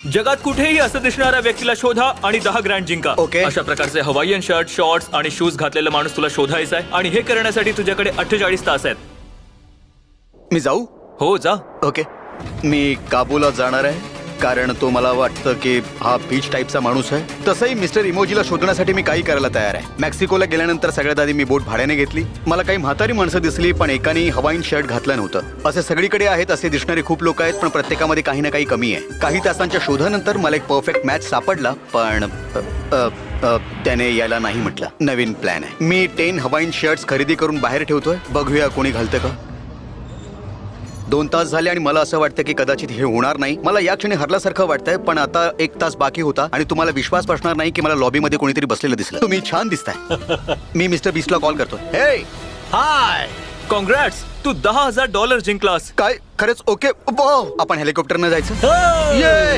जगात कुठेही असं दिसणाऱ्या व्यक्तीला शोधा आणि 10 ग्रँड जिंका. ओके. अशा प्रकारचे हवाईयन शर्ट, शॉर्ट्स आणि शूज घातलेला माणूस तुला शोधायचा आहे आणि हे करण्यासाठी तुझ्याकडे 48 तास आहेत. मी जाऊ? हो, जा. ओके. मी काबूला जाणार आहे कारण तो मला वाटतं की हा बीच टाईपचा माणूस आहे. तसंही मिस्टर इमोजीला शोधण्यासाठी मी काही करायला तयार आहे. मेक्सिकोला गेल्यानंतर सगळ्यात आधी मी बोट भाड्याने घेतली. मला काही म्हातारी माणसं दिसली पण एकाने हवाईन शर्ट घातलं नव्हतं. असे सगळीकडे आहेत असे दिसणारे खूप लोक आहेत पण प्रत्येकामध्ये काही ना काही कमी आहे. काही तासांच्या शोधानंतर मला एक परफेक्ट मॅच सापडला पण त्याने यायला नाही म्हटलं. नवीन प्लॅन आहे. मी 10 हवाईन शर्ट्स खरेदी करून बाहेर ठेवतोय. बघूया कोणी घालतं का. 2 तास झाले आणि मला असं वाटतं की कदाचित हे होणार नाही. मला या क्षणी हरल्यासारखं वाटतंय पण आता 1 तास बाकी होता आणि तुम्हाला विश्वास बसणार नाही की मला लॉबीमध्ये कोणीतरी बसलेलं दिसलं. तुम्ही छान दिसताय. मी मिस्टर बीस्टला कॉल करतो. हे हाय, कॉंग्रॅट्स, तू $10,000 जिंकलास. काय खरंच? ओके. वाव. आपण हेलिकॉप्टरनं जायचं. हो! ये